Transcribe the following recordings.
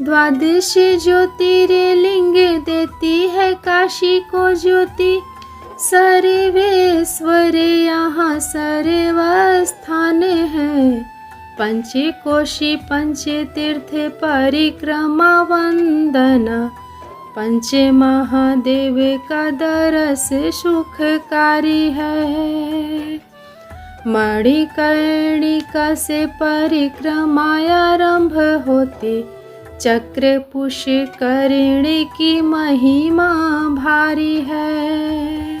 द्वादश ज्योतिर्लिंग देती है काशी को ज्योति। सर्वेश्वर यहाँ सर्वस्थान है। पंचकोशी पंचतीर्थ परिक्रमा वंदना। पंच महादेव का दरस सुखकारी है। मणिकर्णिका से परिक्रमा आरंभ होती। चक्र पुष्करिणी की महिमा भारी है।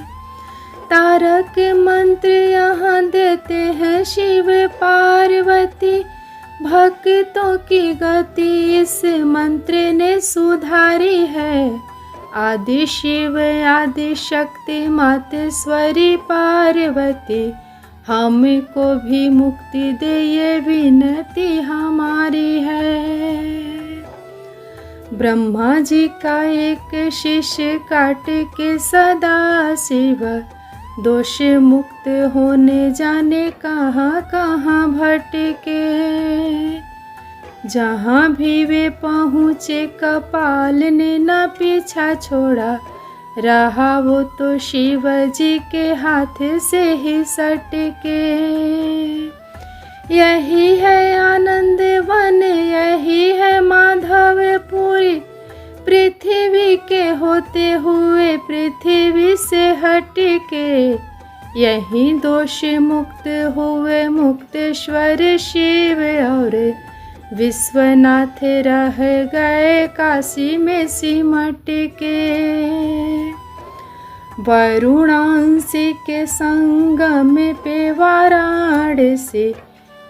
तारक मंत्र यहाँ देते हैं शिव पार्वती। भक्तों की गति इस मंत्र ने सुधारी है। आदि शिव आदि शक्ति मातेश्वरी पार्वती। हमको भी मुक्ति दे ये विनती हमारी है। ब्रह्मा जी का एक शिष्य काट के सदा शिव दोष मुक्त होने जाने कहाँ कहाँ भटके। जहाँ भी वे पहुँचे कपाल ने न पीछा छोड़ा। रहा वो तो शिव जी के हाथ से ही सटके। यही है आनंद वन यही है माधवपुरी। पृथ्वी के होते हुए पृथ्वी से हटके। यही दोष मुक्त हुए मुक्तेश्वर शिव और विश्वनाथ रह गए काशी में सिमट के। वरुणांशी के संगम पे वाराणसी।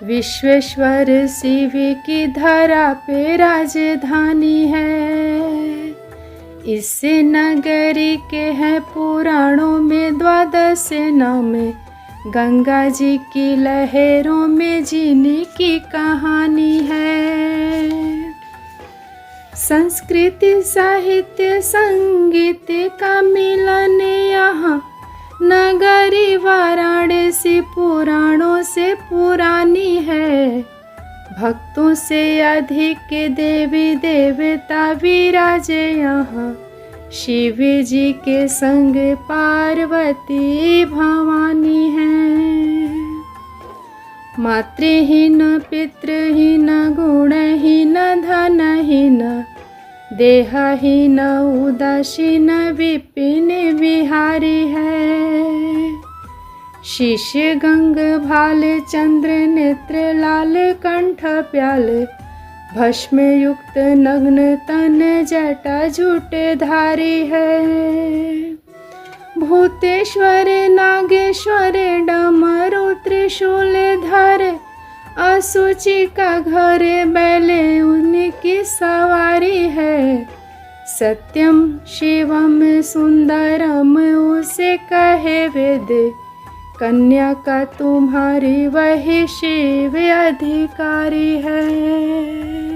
विश्वेश्वर शिव की धरा पे राजधानी है। इस नगरी के हैं पुराणों में 12 नाम। गंगा जी की लहरों में जीने की कहानी है। संस्कृति साहित्य संगीत का मिलन यहाँ। नगरी वाराणसी पुराणों से पुरानी है। भक्तों से अधिक देवी देवता विराजे यहाँ। शिव जी के संग पार्वती भवानी है। मातृहीन पितृहीन गुणहीन धनहीन। देहहीन उदासीन विपिन विहारी है। शीश गंग भाल चंद्र नेत्र लाल कंठ प्याल। भस्म युक्त नग्न तन जटा झूठे धारी है। भूतेश्वर नागेश्वर डमरू त्रिशूल धारे। असुचि का घर बैले उनकी सवारी है। सत्यम शिवम सुंदरम उसे कहे वेद। कन्या का तुम्हारी वही शिव अधिकारी है।